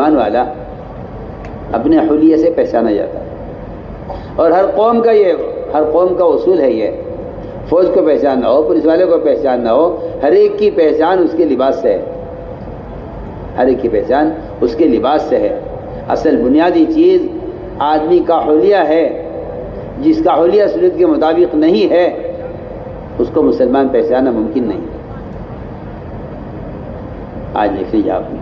ایمان والا اپنے حلیے سے پہچانا جاتا ہے، اور ہر قوم کا اصول ہے یہ، فوج کو پہچاننا ہو، پولیس والے کو پہچاننا ہو، ہر ایک کی پہچان اس کے لباس سے ہے، ہر ایک کی پہچان اس کے لباس سے ہے۔ اصل بنیادی چیز آدمی کا حلیہ ہے، جس کا حلیہ سنت کے مطابق نہیں ہے اس کو مسلمان پہچاننا ممکن نہیں۔ آج دیکھ لیجیے آپ نے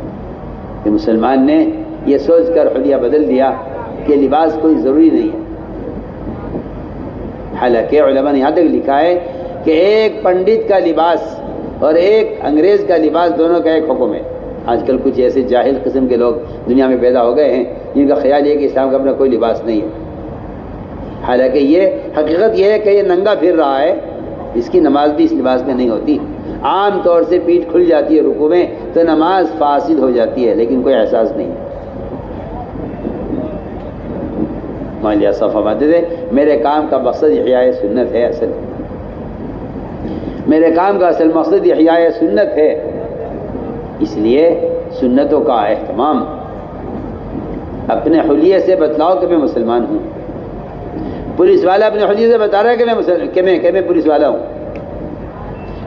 کہ مسلمان نے یہ سوچ کر حلیہ بدل دیا کہ لباس کوئی ضروری نہیں ہے، حالانکہ علماء نے یہاں تک لکھا ہے کہ ایک پنڈت کا لباس اور ایک انگریز کا لباس دونوں کا ایک حکم ہے۔ آج کل کچھ ایسے جاہل قسم کے لوگ دنیا میں پیدا ہو گئے ہیں جن کا خیال یہ کہ اسلام کا اپنا کوئی لباس نہیں ہے، حالانکہ یہ حقیقت یہ ہے کہ یہ ننگا پھر رہا ہے، اس کی نماز بھی اس لباس میں نہیں ہوتی۔ عام طور سے پیٹھ کھل جاتی ہے رکوع میں تو نماز فاسد ہو جاتی ہے، لیکن کوئی احساس نہیں ہے۔ مولیا صاحب فرماتے تھے میرے کام کا مقصد احیاء سنت ہے، اصل میرے کام کا اصل مقصد احیاء سنت ہے، اس لیے سنتوں کا اہتمام۔ اپنے حلیے سے بتلاؤ کہ میں مسلمان ہوں۔ پولیس والا اپنے حلیے سے بتا رہا ہے کہ میں پولیس والا ہوں،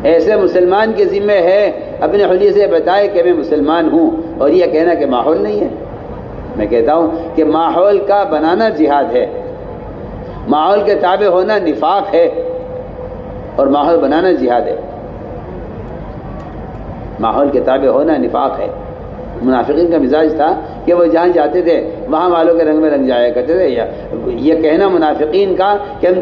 ایسے مسلمان کے ذمہ ہے اپنے حلیے سے بتائے کہ میں مسلمان ہوں، اور یہ کہنا کہ ماحول نہیں ہے۔ میں کہتا ہوں کہ ماحول کا بنانا جہاد ہے، ماحول کے تابع ہونا نفاق ہے، اور ماحول بنانا جہاد ہے۔ ماحول کے تابع ہونا نفاق ہے۔ منافقین کا مزاج تھا کہ وہ جہاں جاتے تھے وہاں والوں کے رنگ میں رنگ جایا کرتے تھے۔ یہ کہنا منافقین کا کہ ہم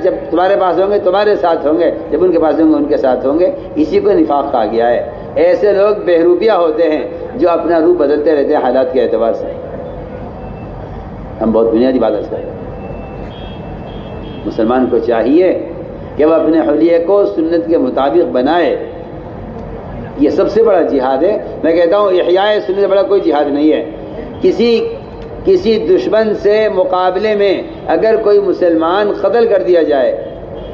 جب تمہارے پاس ہوں گے تمہارے ساتھ ہوں گے، جب ان کے پاس ہوں گے ان کے ساتھ ہوں گے، اسی کو نفاق کہا گیا ہے۔ ایسے لوگ بہروپیہ ہوتے ہیں جو اپنا روح بدلتے رہتے ہیں حالات کے اعتبار سے۔ ہم بہت بنیادی بات کرتے ہیں، مسلمان کو چاہیے کہ وہ اپنے حلیے کو سنت کے مطابق بنائے، یہ سب سے بڑا جہاد ہے۔ میں کہتا ہوں احیاء سنت سے بڑا کوئی جہاد نہیں ہے۔ کسی دشمن سے مقابلے میں اگر کوئی مسلمان قتل کر دیا جائے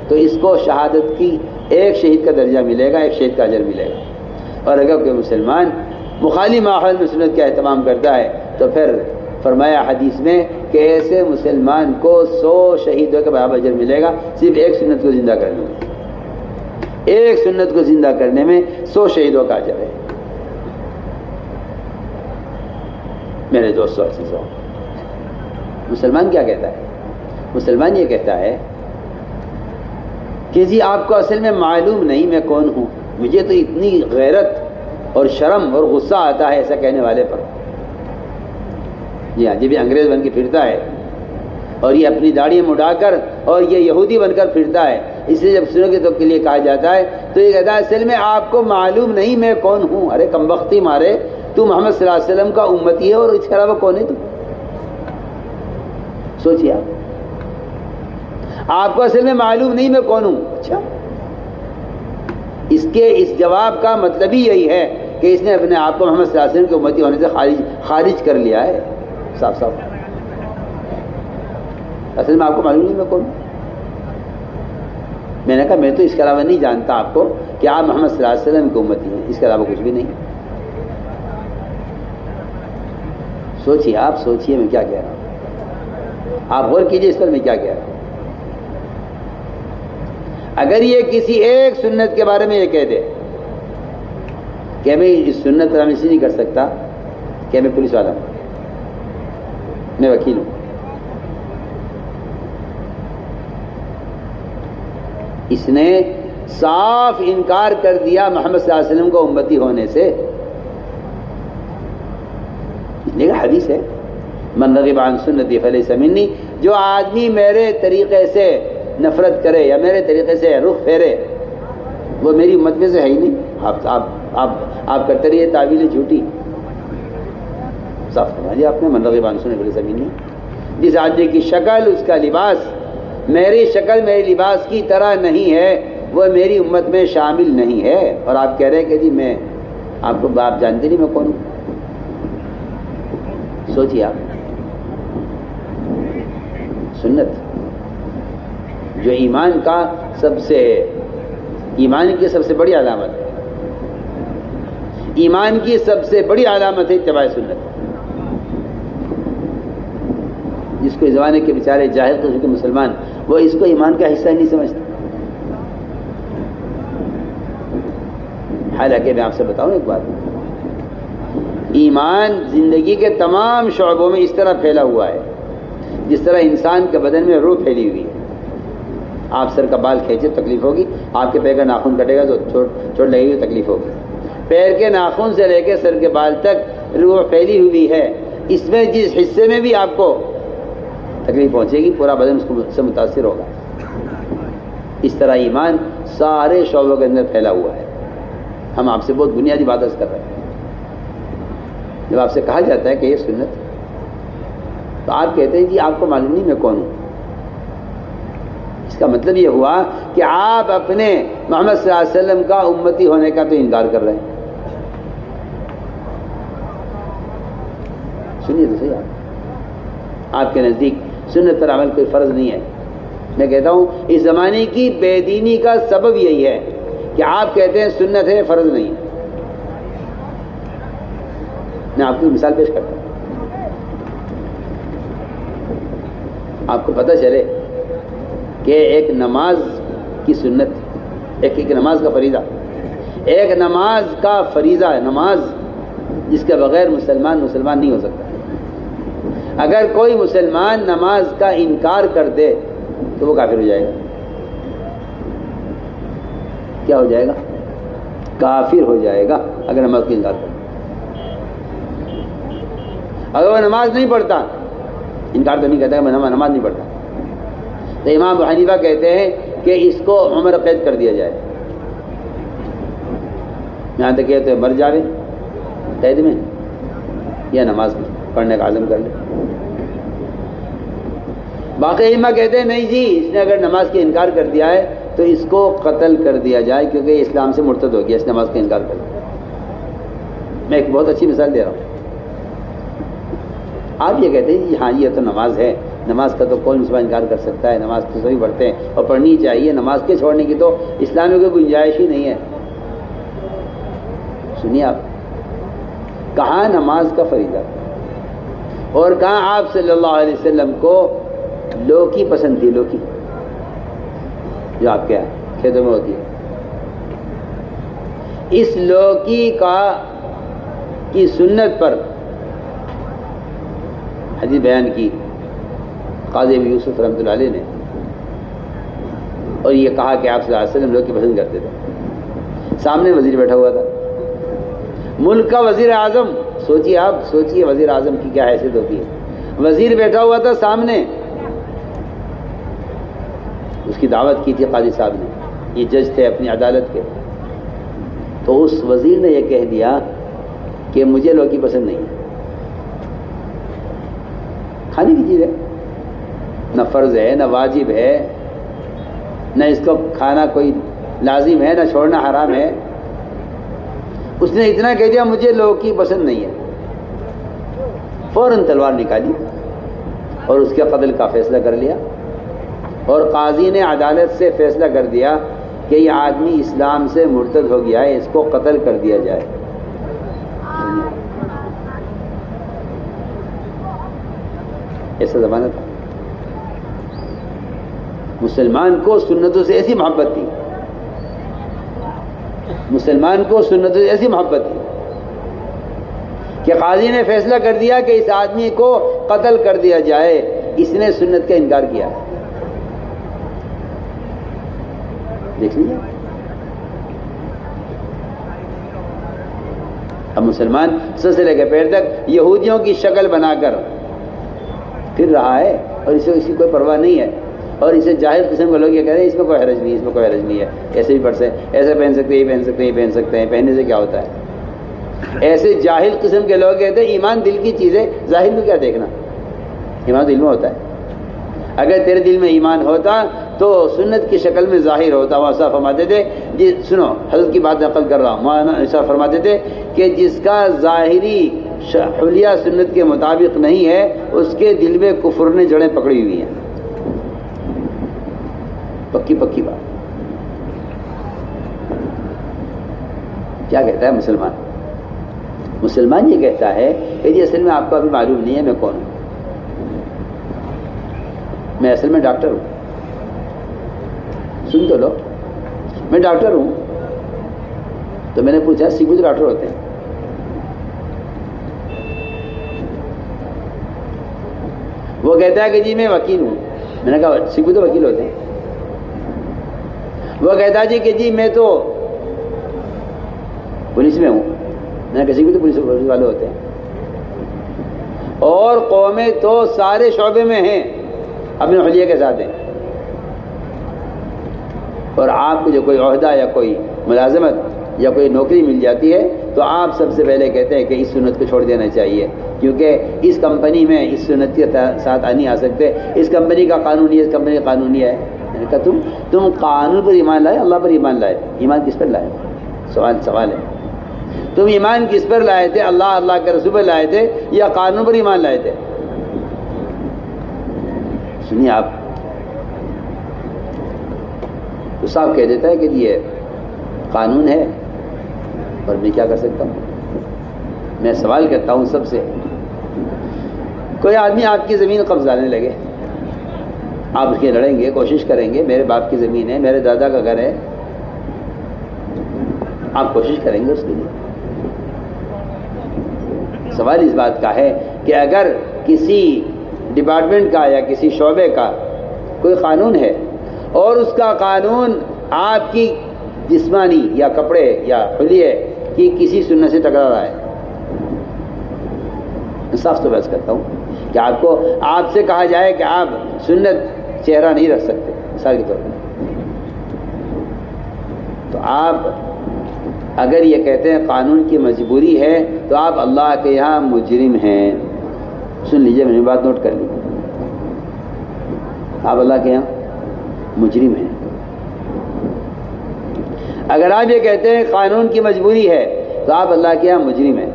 تو اس کو شہادت کی ایک شہید کا درجہ ملے گا، ایک شہید کا اجر ملے گا، اور اگر کوئی مسلمان مخالف ماحول میں سنت کا اہتمام کرتا ہے تو پھر فرمایا حدیث میں کہ ایسے مسلمان کو 100 شہیدوں کے برابر اجر ملے گا، صرف ایک سنت کو زندہ کرنے میں، ایک سنت کو زندہ کرنے میں 100 شہیدوں کا اجر ہے۔ میرے دوستو عزیزو، مسلمان کیا کہتا ہے؟ مسلمان یہ کہتا ہے کہ جی آپ کو اصل میں معلوم نہیں میں کون ہوں، مجھے تو اتنی غیرت اور شرم اور غصہ آتا ہے ایسا کہنے والے پر۔ جی ہاں، جب یہ انگریز بن کے پھرتا ہے اور یہ اپنی داڑھی مڈا کر اور یہ یہودی بن کر پھرتا ہے، اس لیے جب سنوں کے تو کے لیے کہا جاتا ہے تو یہ کہتا ہے اصل میں آپ کو معلوم نہیں میں کون ہوں۔ ارے کمبختی مارے، تو محمد صلی اللہ علیہ وسلم کا امتی ہے اور اس کے علاوہ کون ہے تو؟ سوچیے آپ کو اصل میں معلوم نہیں میں کون ہوں۔ اچھا، اس جواب کا مطلب ہی یہی ہے کہ اس نے اپنے آپ کو محمد صلی اللہ علیہ وسلم کے امتی ہونے سے خارج کر لیا ہے، صاف صاف۔ اصل میں آپ کو معلوم نہیں میں کون ہوں۔ میں نے کہا میں تو اس کے علاوہ نہیں جانتا آپ کو کہ آپ محمد صلی اللہ علیہ وسلم کے امتی ہیں، اس کے علاوہ کچھ بھی نہیں۔ سوچیے، آپ سوچیے میں کیا کہہ رہا ہوں، آپ غور کیجئے اس پر میں کیا کہہ رہا ہوں۔ اگر یہ کسی ایک سنت کے بارے میں یہ کہہ دے کہ میں اس سنت پر اسی نہیں کر سکتا کہ میں پولیس والا ہوں، میں وکیل ہوں، اس نے صاف انکار کر دیا محمد صلی اللہ علیہ وسلم کو امتی ہونے سے۔ لیکن حدیث ہے من رغب عن سنتی فلیس منی، جو آدمی میرے طریقے سے نفرت کرے یا میرے طریقے سے رخ پھیرے وہ میری امت میں سے ہے ہی نہیں۔ آپ کرتے رہیے تعویل جھوٹی، صاف فرما دیا آپ نے، من رغب عن سنتی فلیس منی۔ جس آدمی کی شکل، اس کا لباس میری شکل میرے لباس کی طرح نہیں ہے وہ میری امت میں شامل نہیں ہے۔ اور آپ کہہ رہے ہیں کہ جی میں آپ جانتے نہیں میں کون ہوں۔ سوچیے آپ، سنت جو ایمان کی سب سے بڑی علامت ہے، ایمان کی سب سے بڑی علامت ہے اتباع سنت۔ جس کو اس زمانے کے بیچارے جاہل قسم کے مسلمان وہ اس کو ایمان کا حصہ نہیں سمجھتے. حالانکہ میں آپ سے بتاؤں ایک بات، ایمان زندگی کے تمام شعبوں میں اس طرح پھیلا ہوا ہے جس طرح انسان کے بدن میں روح پھیلی ہوئی ہے. آپ سر کا بال کھینچے تکلیف ہوگی، آپ کے پیر کا ناخن کٹے گا تو چوٹ لگے گی تکلیف ہوگی. پیر کے ناخن سے لے کے سر کے بال تک روح پھیلی ہوئی ہے. اس میں جس حصے میں بھی آپ کو تکلیف پہنچے گی پورا بدن اس سے متاثر ہوگا. اس طرح ایمان سارے شعبوں کے اندر پھیلا ہوا ہے. ہم آپ سے بہت بنیادی بات کر رہے ہیں. جب آپ سے کہا جاتا ہے کہ یہ سنت تو آپ کہتے ہیں جی آپ کو معلوم نہیں میں کون ہوں. اس کا مطلب یہ ہوا کہ آپ اپنے محمد صلی اللہ علیہ وسلم کا امتی ہونے کا تو انکار کر رہے ہیں. سنیے تو صحیح، آپ کے نزدیک سنت پر عمل کوئی فرض نہیں ہے. میں کہتا ہوں اس زمانے کی بے دینی کا سبب یہی ہے کہ آپ کہتے ہیں سنت ہے فرض نہیں ہے. میں آپ کو مثال پیش کرتا ہوں. آپ کو پتہ چلے کہ ایک نماز کی سنت، ایک نماز کا فریضہ، ایک نماز کا فریضہ ہے، نماز جس کے بغیر مسلمان نہیں ہو سکتا. اگر کوئی مسلمان نماز کا انکار کر دے تو وہ کافر ہو جائے گا. کیا ہو جائے گا؟ کافر ہو جائے گا اگر نماز کا انکار کرے. اگر وہ نماز نہیں پڑھتا، انکار تو نہیں کرتا کہ میں نماز نہیں پڑھتا، تو امام ابو حنیفہ کہتے ہیں کہ اس کو عمر قید کر دیا جائے. یہاں تک کہتے ہیں مر جاوے قید میں یا نماز پڑھنے کا عزم کر لے. باقی ائمہ کہتے ہیں نہیں جی، اس نے اگر نماز کا انکار کر دیا ہے تو اس کو قتل کر دیا جائے کیونکہ یہ اسلام سے مرتد ہو گیا، اس نماز کا انکار کر دیا. میں ایک بہت اچھی مثال دے رہا ہوں. آپ یہ کہتے ہیں جی ہاں یہ تو نماز ہے، نماز کا تو کوئی مسلمان انکار کر سکتا ہے، نماز تو سبھی پڑھتے ہیں اور پڑھنی چاہیے، نماز کے چھوڑنے کی تو اسلام میں کوئی گنجائش ہی نہیں ہے. سنیے آپ، کہاں نماز کا فریضہ اور کہاں آپ صلی اللہ علیہ وسلم کو لوکی پسند تھی، لوکی جو آپ کے کھیتوں میں ہوتی ہے. اس لوکی کی سنت پر حدیث بیان کی قاضی ابو یوسف رحمۃ اللہ علیہ نے، اور یہ کہا کہ آپ صلی اللہ علیہ وسلم لوکی پسند کرتے تھے. سامنے وزیر بیٹھا ہوا تھا، ملک کا وزیر اعظم. سوچیے آپ، سوچیے وزیر اعظم کی کیا حیثیت ہوتی ہے. وزیر بیٹھا ہوا تھا سامنے، اس کی دعوت کی تھی قاضی صاحب نے، یہ جج تھے اپنی عدالت کے. تو اس وزیر نے یہ کہہ دیا کہ مجھے لوکی پسند نہیں ہے. کھانے کی چیز ہے، نہ فرض ہے نہ واجب ہے، نہ اس کو کھانا کوئی لازم ہے نہ چھوڑنا حرام ہے. اس نے اتنا کہہ دیا مجھے لوکی پسند نہیں ہے. فوراً تلوار نکالی اور اس کے قتل کا فیصلہ کر لیا، اور قاضی نے عدالت سے فیصلہ کر دیا کہ یہ آدمی اسلام سے مرتد ہو گیا ہے، اس کو قتل کر دیا جائے. ایسا زمانہ تھا. مسلمان کو سنتوں سے ایسی محبت تھی، مسلمان کو سنتوں سے ایسی محبت تھی کہ قاضی نے فیصلہ کر دیا کہ اس آدمی کو قتل کر دیا جائے، اس نے سنت کا انکار کیا. دیکھ لیجیے. اب مسلمان سر سے لے کے پیر تک یہودیوں کی شکل بنا کر پھر رہا ہے اور اسے اس کی کوئی پرواہ نہیں ہے. اور اسے جاہل قسم کے لوگ یہ کہہ رہے ہیں اس میں کوئی حرج نہیں ہے، اس میں کوئی حرج نہیں ہے، ایسے بھی پڑھ سکتے، ایسے پہن سکتے ہیں، یہ پہن سکتے ہیں، یہ پہن سکتے ہیں، پہننے سے کیا ہوتا ہے. ایسے جاہل قسم کے لوگ کہتے ہیں ایمان دل کی چیز ہے، ظاہر میں کیا دیکھنا، ایمان دل میں ہوتا ہے. اگر تیرے دل میں ایمان ہوتا تو سنت کی شکل میں ظاہر ہوتا. وہ ایسا فرماتے تھے جی، سنو حضرت کی بات نقل کر رہا ہوں، مولانا ایسا فرماتے تھے کہ جس کا ظاہری حلیہ سنت کے مطابق نہیں ہے اس کے دل میں کفر نے جڑیں پکڑی ہوئی ہیں. پکی بات. کیا کہتا ہے مسلمان؟ مسلمان یہ کہتا ہے کہ جی اصل میں آپ کو ابھی معلوم نہیں ہے میں کون ہوں. میں اصل میں ڈاکٹر ہوں. سن تو لو, میں ڈاکٹر ہوں. تو میں نے پوچھا سکھ تو ڈاکٹر ہوتے ہیں؟ وہ کہتا ہے کہ جی میں وکیل ہوں. میں نے کہا سکھ تو وکیل ہوتے ہیں. وہ کہتا ہے جی کہ جی میں تو پولیس میں ہوں. میں نے کہا سکھ تو پولیس والے ہوتے ہیں. اور قومیں تو سارے شعبے میں ہیں, اپنے حلیے کے ساتھ ہیں. اور آپ کو جو کوئی عہدہ یا کوئی ملازمت یا کوئی نوکری مل جاتی ہے تو آپ سب سے پہلے کہتے ہیں کہ اس سنت کو چھوڑ دینا چاہیے, کیونکہ اس کمپنی میں اس سنت کے ساتھ نہیں آ سکتے. اس کمپنی کا قانون یہ, اس کمپنی کا قانون یہ ہے. میں نے کہا تم قانون پر ایمان لائے, اللہ پر ایمان لائے. ایمان کس پر لائے؟ سوال ہے. تم ایمان کس پر لائے تھے؟ اللہ کے رسول پر لائے تھے یا قانون پر ایمان لائے تھے؟ سنیے آپ, تو صاحب کہہ دیتا ہے کہ یہ قانون ہے اور میں کیا کر سکتا ہوں. میں سوال کرتا ہوں سب سے, کوئی آدمی آپ کی زمین قبضانے لگے, آپ اس کے لڑیں گے, کوشش کریں گے, میرے باپ کی زمین ہے, میرے دادا کا گھر ہے, آپ کوشش کریں گے اس کے لیے. سوال اس بات کا ہے کہ اگر کسی ڈپارٹمنٹ کا یا کسی شعبے کا کوئی قانون ہے اور اس کا قانون آپ کی جسمانی یا کپڑے یا حلیے کی کسی سنت سے ٹکرا رہا ہے, صاف تو بحث کرتا ہوں کہ آپ سے کہا جائے کہ آپ سنت چہرہ نہیں رکھ سکتے مثال کے طور پر, تو آپ اگر یہ کہتے ہیں قانون کی مجبوری ہے تو آپ اللہ کے یہاں مجرم ہیں. سن لیجئے, میں نے بات نوٹ کر لی. آپ اللہ کے یہاں مجرم ہیں. اگر آپ یہ کہتے ہیں قانون کی مجبوری ہے تو آپ اللہ کے یہاں مجرم ہیں.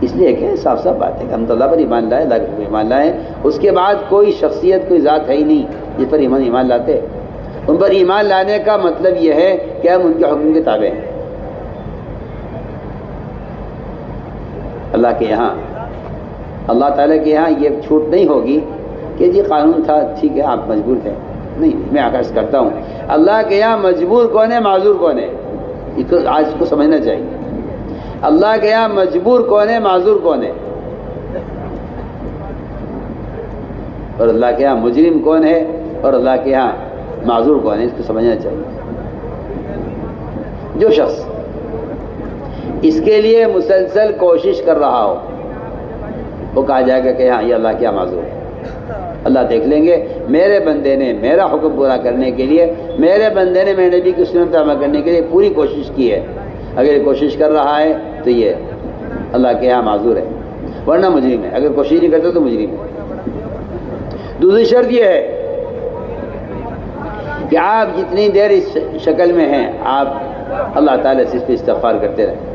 اس لیے کہ صاف صاف بات ہے کہ ہم تو اللہ پر ایمان لائے, اللہ پر ایمان لائے, اس کے بعد کوئی شخصیت کوئی ذات ہے ہی نہیں جس پر ایمان لاتے. ان پر ایمان لانے کا مطلب یہ ہے کہ ہم ان کے حکم کے تابع ہیں. اللہ کے یہاں, اللہ تعالیٰ کے یہاں یہ چھوٹ نہیں ہوگی کہ جی قانون تھا ٹھیک ہے آپ مجبور تھے. نہیں, میں عرض کرتا ہوں اللہ کے یہاں مجبور کون ہے, معذور کون ہے, یہ تو آج کو سمجھنا چاہیے. اللہ کے یہاں مجبور کون ہے, معذور کون ہے, اور اللہ کے یہاں مجرم کون ہے اور اللہ کے یہاں معذور کون ہے, اس کو سمجھنا چاہیے. جو شخص اس کے لیے مسلسل کوشش کر رہا ہو وہ کہا جائے گا کہ ہاں یہ اللہ کیا معذور ہے. اللہ دیکھ لیں گے میرے بندے نے میرا حکم پورا کرنے کے لیے, میرے بندے نے میرے نبی کی سنت عمل کرنے کے لیے پوری کوشش کی ہے. اگر یہ کوشش کر رہا ہے تو یہ اللہ کے یہاں معذور ہے, ورنہ مجرم ہے. اگر کوشش نہیں کرتا تو مجرم ہے. دوسری شرط یہ ہے کہ آپ جتنی دیر اس شکل میں ہیں آپ اللہ تعالیٰ سے اس پہ استغفار کرتے رہیں.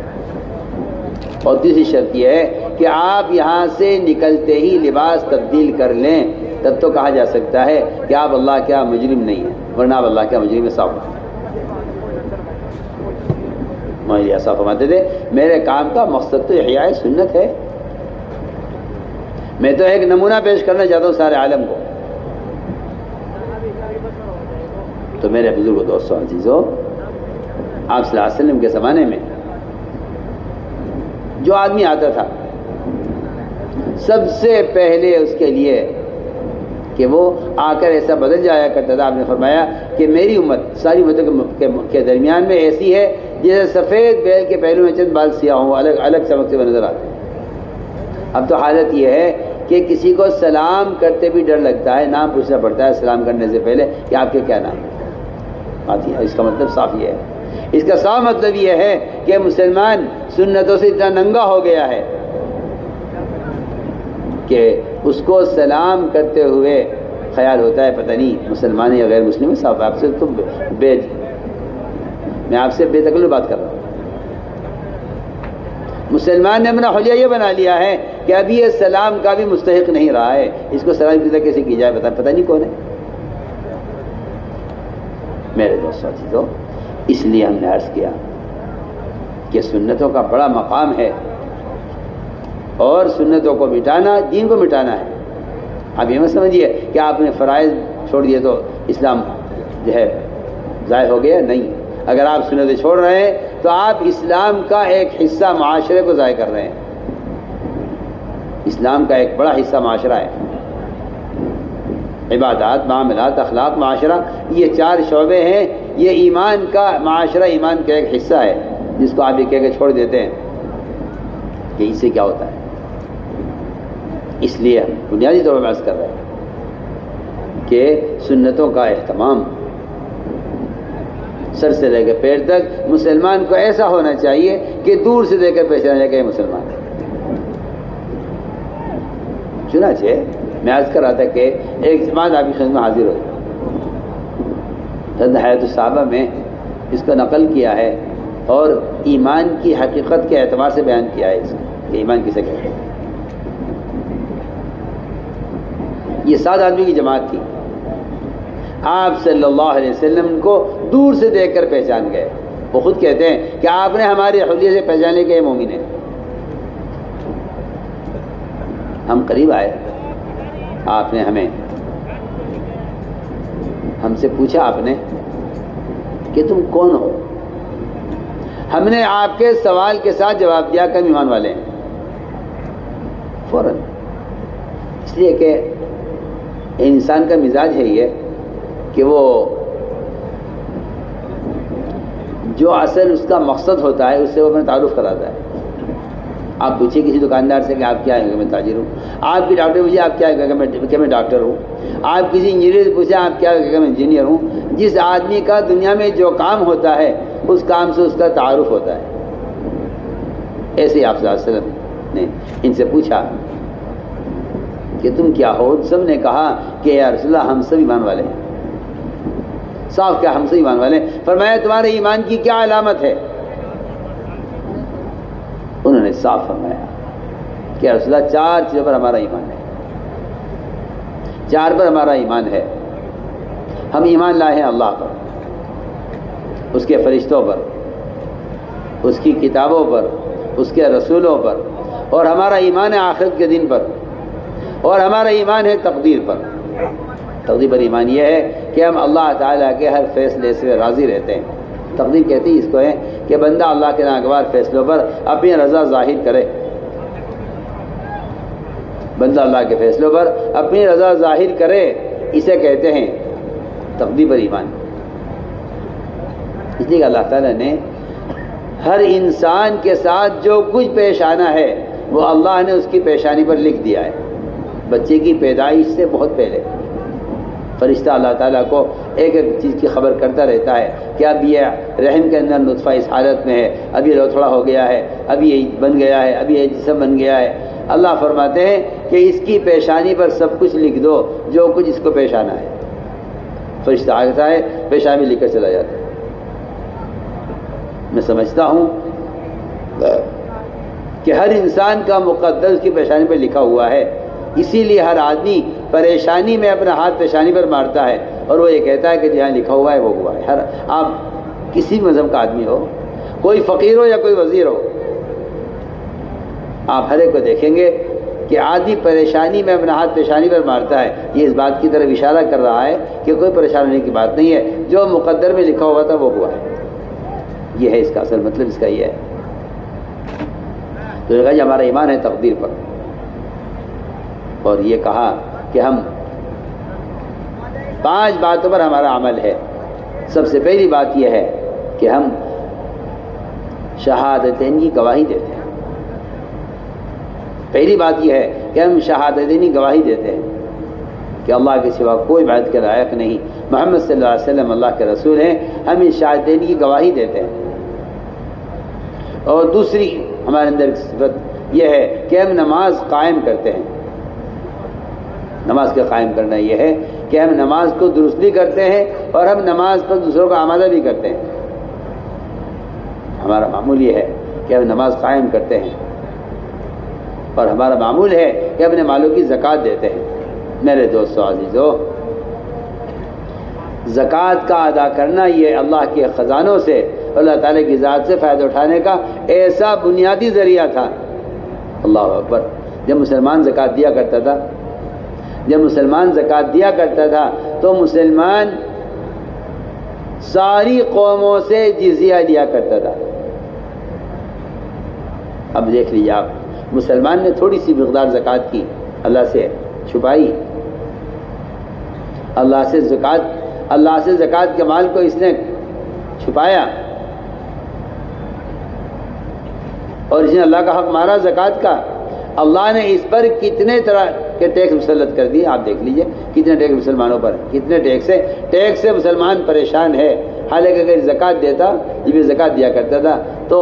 اور تیسری شرط یہ ہے کہ آپ یہاں سے نکلتے ہی لباس تبدیل کر لیں, تب تو کہا جا سکتا ہے کہ آپ اللہ کیا مجرم نہیں ہیں, ورنہ آپ اللہ کیا مجرم صاحب. مولوی صاحب فرماتے تھے میرے کام کا مقصد تو احیاء سنت ہے, میں تو ایک نمونہ پیش کرنا چاہتا ہوں سارے عالم کو. تو میرے بزرگ دوستوں عزیزوں, آپ صلی اللہ علیہ وسلم کے زمانے میں جو آدمی آتا تھا سب سے پہلے اس کے لیے کہ وہ آ کر ایسا بدل جایا کرتا تھا. آپ نے فرمایا کہ میری امت ساری امتوں کے درمیان میں ایسی ہے جیسے سفید بیل کے پہلو میں چند بال سیاہ ہوں, الگ الگ چمکتے ہوئے نظر آتے ہیں. اب تو حالت یہ ہے کہ کسی کو سلام کرتے بھی ڈر لگتا ہے, نام پوچھنا پڑتا ہے سلام کرنے سے پہلے کہ آپ کے کیا نام ہے. اس کا مطلب صاف یہ ہے, اس کا صاف مطلب یہ ہے کہ مسلمان سنتوں سے اتنا ننگا ہو گیا ہے کہ اس کو سلام کرتے ہوئے خیال ہوتا ہے پتہ نہیں مسلمان یا غیر مسلم. صاحب آپ سے تو میں آپ سے بے تکلف بات کر رہا ہوں. مسلمان نے اپنا حلیہ یہ بنا لیا ہے کہ ابھی یہ سلام کا بھی مستحق نہیں رہا ہے, اس کو سلام کی کیسے کی جائے پتہ نہیں کون ہے. میرے دوستوں چیزوں, اس لیے ہم نے عرض کیا کہ سنتوں کا بڑا مقام ہے اور سنتوں کو مٹانا دین کو مٹانا ہے. آپ یہ مت سمجھیے کہ آپ نے فرائض چھوڑ دیے تو اسلام جو ہے ضائع ہو گیا، نہیں. اگر آپ سنتیں چھوڑ رہے ہیں تو آپ اسلام کا ایک حصہ معاشرے کو ضائع کر رہے ہیں. اسلام کا ایک بڑا حصہ معاشرہ ہے. عبادات، معاملات، اخلاق، معاشرہ، یہ 4 شعبے ہیں. یہ ایمان کا معاشرہ، ایمان کا ایک حصہ ہے جس کو آپ یہ کہہ کے چھوڑ دیتے ہیں کہ اس سے کیا ہوتا ہے. اس لیے ہم بنیادی طور پر بحث کر رہے ہیں کہ سنتوں کا اہتمام سر سے لے کے پیر تک مسلمان کو ایسا ہونا چاہیے کہ دور سے دیکھ کر پہچانا جائے کہ یہ مسلمان ہے. چنانچہ میں عرض کر رہا تھا کہ ایک جماعت آپ کی خدمت میں حاضر ہوئی. حیات الصحابہ میں اس کو نقل کیا ہے اور ایمان کی حقیقت کے اعتبار سے بیان کیا ہے اس کہ ایمان کسے کہتے ہیں. یہ 7 آدمی کی جماعت تھی. آپ صلی اللہ علیہ وسلم کو دور سے دیکھ کر پہچان گئے. وہ خود کہتے ہیں کہ آپ نے ہمارے حلیے سے پہچانے کے مومن ہیں. ہم قریب آئے، آپ نے ہم سے پوچھا آپ نے کہ تم کون ہو. ہم نے آپ کے سوال کے ساتھ جواب دیا کہ ہم ایمان والے ہیں فوراً. اس لیے کہ انسان کا مزاج ہے یہ کہ وہ جو اصل اس کا مقصد ہوتا ہے اس سے وہ اپنا تعارف کراتا ہے. آپ پوچھیں کسی دکاندار سے کہ آپ کیا ہیں کہ میں تاجر ہوں. آپ کی ڈاکٹر پوچھیں آپ کیا ہے کہ میں ڈاکٹر ہوں. آپ کسی انجینئر سے پوچھیں آپ کیا ہے کہ میں انجینئر ہوں. جس آدمی کا دنیا میں جو کام ہوتا ہے اس کام سے اس کا تعارف ہوتا ہے. ایسے ہی آپ صلی اللہ علیہ وسلم نے ان سے پوچھا کہ تم کیا ہو. سب نے کہا کہ یا رسول اللہ ہم سب ایمان والے ہیں. صاف کیا ہم سب ایمان والے ہیں. فرمایا تمہارے ایمان کی کیا علامت ہے. انہوں نے صاف فرمایا کہ یا رسول اللہ 4 چیزوں پر ہمارا ایمان ہے. 4 پر ہمارا ایمان ہے. ہم ایمان لائے ہیں اللہ پر، اس کے فرشتوں پر، اس کی کتابوں پر، اس کے رسولوں پر، اور ہمارا ایمان ہے آخرت کے دن پر، اور ہمارا ایمان ہے تقدیر پر. تقدیر پر ایمان یہ ہے کہ ہم اللہ تعالیٰ کے ہر فیصلے سے راضی رہتے ہیں. تقدیر کہتی اس کو ہے کہ بندہ اللہ کے ناگوار فیصلوں پر اپنی رضا ظاہر کرے. بندہ اللہ کے فیصلوں پر اپنی رضا ظاہر کرے، اسے کہتے ہیں تقدیر پر ایمان. اس لیے کہ اللہ تعالیٰ نے ہر انسان کے ساتھ جو کچھ پیش آنا ہے وہ اللہ نے اس کی پیشانی پر لکھ دیا ہے. بچے کی پیدائش سے بہت پہلے فرشتہ اللہ تعالیٰ کو ایک ایک چیز کی خبر کرتا رہتا ہے کہ اب یہ رحم کے اندر نطفہ اس حالت میں ہے، اب یہ لوتھڑا ہو گیا ہے، اب یہ بن گیا ہے، اب یہ جسم بن گیا ہے. اللہ فرماتے ہیں کہ اس کی پیشانی پر سب کچھ لکھ دو جو کچھ اس کو پیش آنا ہے. فرشتہ آتا ہے پیشانی لکھ کر چلا جاتا ہے. میں سمجھتا ہوں کہ ہر انسان کا مقدر اس کی پیشانی پر لکھا ہوا ہے. اسی لیے ہر آدمی پریشانی میں اپنا ہاتھ پیشانی پر مارتا ہے اور وہ یہ کہتا ہے کہ جہاں لکھا ہوا ہے وہ ہوا ہے. آپ کسی بھی مذہب کا آدمی ہو، کوئی فقیر ہو یا کوئی وزیر ہو، آپ ہر ایک کو دیکھیں گے کہ آدمی پریشانی میں اپنا ہاتھ پیشانی پر مارتا ہے. یہ اس بات کی طرف اشارہ کر رہا ہے کہ کوئی پریشان ہونے کی بات نہیں ہے. جو مقدر میں لکھا ہوا تھا وہ ہوا ہے. یہ ہے اس کا اصل مطلب، اس کا یہ ہے. تو یہ کہا کہ ہمارا ایمان ہے تقدیر پر، اور یہ کہا کہ ہم 5 باتوں پر ہمارا عمل ہے. سب سے پہلی بات یہ ہے کہ ہم شہادتین کی گواہی دیتے ہیں. پہلی بات یہ ہے کہ ہم شہادتین کی گواہی دیتے ہیں کہ اللہ کے سوا کوئی عبادت کے لائق نہیں، محمد صلی اللہ علیہ وسلم اللہ کے رسول ہیں. ہم ان شہادتین کی گواہی دیتے ہیں. اور دوسری ہمارے اندر صفت یہ ہے کہ ہم نماز قائم کرتے ہیں. نماز کا قائم کرنا یہ ہے کہ ہم نماز کو درست بھی کرتے ہیں اور ہم نماز پر دوسروں کو آمادہ بھی کرتے ہیں. ہمارا معمول یہ ہے کہ ہم نماز قائم کرتے ہیں اور ہمارا معمول ہے کہ اپنے مالوں کی زکوٰۃ دیتے ہیں. میرے دوستو عزیزو، زکوٰۃ کا ادا کرنا یہ اللہ کے خزانوں سے، اللہ تعالیٰ کی ذات سے فائدہ اٹھانے کا ایسا بنیادی ذریعہ تھا. اللہ اکبر. جب مسلمان زکوٰۃ دیا کرتا تھا جب مسلمان زکوٰۃ دیا کرتا تھا تو مسلمان ساری قوموں سے جزیہ لیا کرتا تھا. اب دیکھ لیجیے آپ، مسلمان نے تھوڑی سی مقدار زکوٰۃ کی، اللہ سے چھپائی، اللہ سے زکوٰۃ کے مال کو اس نے چھپایا، اور اس نے اللہ کا حق مارا زکوٰۃ کا. اللہ نے اس پر کتنے طرح کے ٹیکس مسلط کر دیے، آپ دیکھ لیجئے کتنے ٹیکس مسلمانوں پر، کتنے ٹیکس سے مسلمان پریشان ہے. حالانکہ اگر زکوٰۃ دیتا، جب یہ زکوٰۃ دیا کرتا تھا تو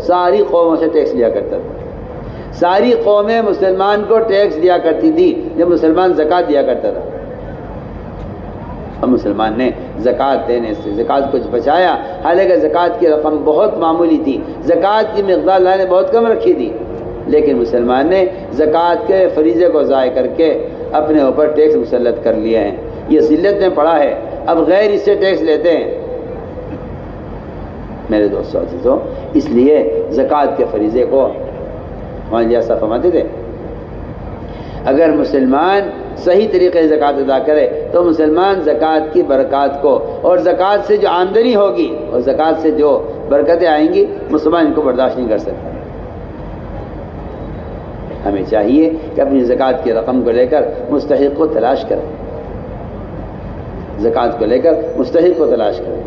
ساری قوموں سے ٹیکس لیا کرتا تھا. ساری قومیں مسلمان کو ٹیکس دیا کرتی تھی جب مسلمان زکوٰۃ دیا کرتا تھا. اور مسلمان نے زکوٰۃ دینے سے زکوٰۃ کو بچایا. حالانکہ زکوٰۃ کی رقم بہت معمولی تھی، زکوٰۃ کی مقدار اللہ نے بہت کم رکھی تھی، لیکن مسلمان نے زکوٰۃ کے فریضے کو ضائع کر کے اپنے اوپر ٹیکس مسلط کر لیے ہیں. یہ ذلت میں پڑا ہے، اب غیر اس سے ٹیکس لیتے ہیں. میرے دوستوں عزیزوں، اس لیے زکوٰۃ کے فریضے کو ہمارے جیسا فرماتے تھے، اگر مسلمان صحیح طریقے سے زکوٰۃ ادا کرے تو مسلمان زکوٰۃ کی برکات کو اور زکوٰۃ سے جو آمدنی ہوگی اور زکوٰۃ سے جو برکتیں آئیں گی، مسلمان ان کو برداشت نہیں کر سکتا. ہمیں چاہیے کہ اپنی زکوٰۃ کی رقم کو لے کر مستحق کو تلاش کریں، زکوٰۃ کو لے کر مستحق کو تلاش کریں،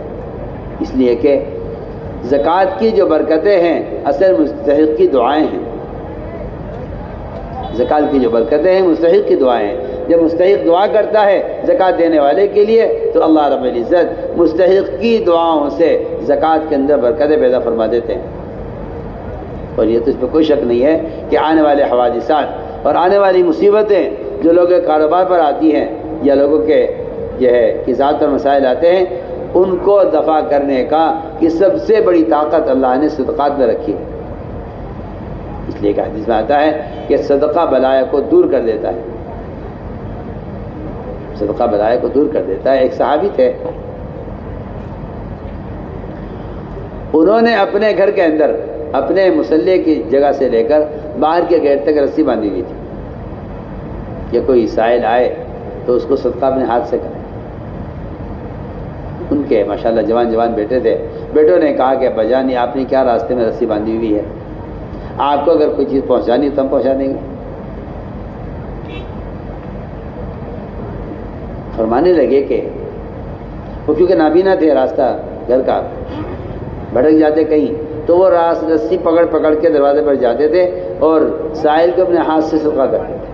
اس لیے کہ زکوٰۃ کی جو برکتیں ہیں اصل مستحق کی دعائیں ہیں. زکوٰۃ کی جو برکتیں ہیں مستحق کی دعائیں ہیں. جب مستحق دعا کرتا ہے زکوٰۃ دینے والے کے لیے تو اللہ رب العزت مستحق کی دعاؤں سے زکوٰۃ کے اندر برکتیں پیدا فرما دیتے ہیں. اور یہ تو اس پہ کوئی شک نہیں ہے کہ آنے والے حوادثات اور آنے والی مصیبتیں جو لوگوں کے کاروبار پر آتی ہیں یا لوگوں کے جو ہے کہ ذات پر مسائل آتے ہیں، ان کو دفع کرنے کا کہ سب سے بڑی طاقت اللہ نے صدقات میں رکھی ہے. اس لیے کہ حدیث میں آتا ہے کہ صدقہ بلایا کو دور کر دیتا ہے، صدقہ بلایا کو دور کر دیتا ہے. ایک صحابی تھے، انہوں نے اپنے گھر کے اندر اپنے مصلی کی جگہ سے لے کر باہر کے گیٹ تک رسی باندھی ہوئی تھی کہ کوئی سائل آئے تو اس کو صدقہ اپنے ہاتھ سے کرے. ان کے ماشاءاللہ جوان بیٹے تھے. بیٹوں نے کہا کہ ابا جان آپ نے کیا راستے میں رسی باندھی ہوئی ہے، آپ کو اگر کوئی چیز پہنچانی تو ہم پہنچا دیں گے. فرمانے لگے کہ وہ کیونکہ نابینا تھے، راستہ گھر کا بھٹک جاتے کہیں، تو وہ رسی پکڑ کے دروازے پر جاتے تھے اور سائل کو اپنے ہاتھ سے صدقہ کرتے تھے.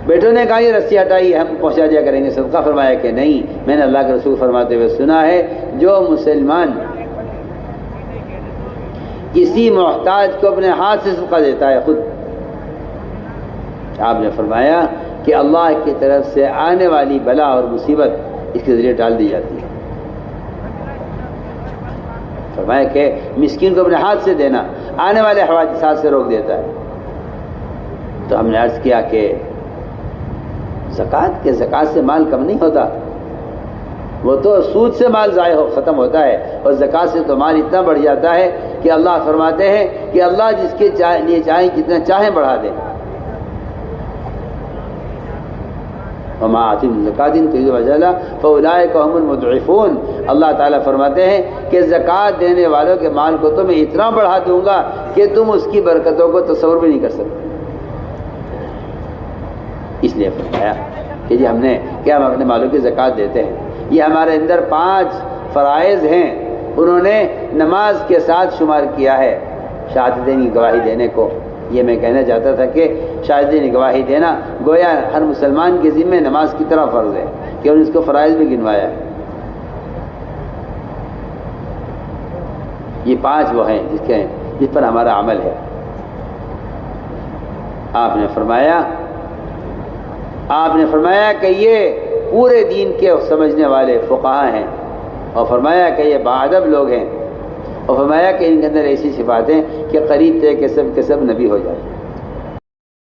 بیٹوں نے کہا یہ رسی ہٹائی ہم پہنچا دیا کریں گے صدقہ. فرمایا کہ نہیں، میں نے اللہ کے رسول فرماتے ہوئے سنا ہے جو مسلمان کسی محتاج کو اپنے ہاتھ سے صدقہ دیتا ہے خود، آپ نے فرمایا کہ اللہ کی طرف سے آنے والی بلا اور مصیبت اس کے ذریعے ٹال دی جاتی ہے. فرمایا کہ مسکین کو اپنے ہاتھ سے دینا آنے والے حوادثات سے روک دیتا ہے. تو ہم نے عرض کیا کہ زکوٰۃ سے مال کم نہیں ہوتا، وہ تو سود سے مال ضائع ختم ہوتا ہے، اور زکوٰۃ سے تو مال اتنا بڑھ جاتا ہے کہ اللہ فرماتے ہیں کہ اللہ جس کے لیے چاہیں جتنا چاہیں بڑھا دیں. وما آتیتم من زکاۃ تریدون وجہ اللہ فاولئک هم المضعفون. اللہ تعالیٰ فرماتے ہیں کہ زکوٰۃ دینے والوں کے مال کو تو میں اتنا بڑھا دوں گا کہ تم اس کی برکتوں کو تصور بھی نہیں کر سکتے. اس لیے فرمایا کہ جی ہم اپنے مالوں کی زکوٰۃ دیتے ہیں. یہ ہمارے اندر 5 فرائض ہیں، انہوں نے نماز کے ساتھ شمار کیا ہے شہادتین کی گواہی دینے کو. یہ میں کہنا چاہتا تھا کہ شہادتین کی گواہی دینا گویا ہر مسلمان کے ذمہ نماز کی طرح فرض ہے کہ انہوں نے اس کو فرائض میں گنوایا ہے. یہ 5 وہ ہیں جس پر ہمارا عمل ہے. آپ نے فرمایا کہ یہ پورے دین کے سمجھنے والے فقہا ہیں، اور فرمایا کہ یہ باادب لوگ ہیں، اور فرمایا کہ ان کے اندر ایسی صفات ہیں کہ قریب تھے کہ سب نبی ہو جاتے ہیں.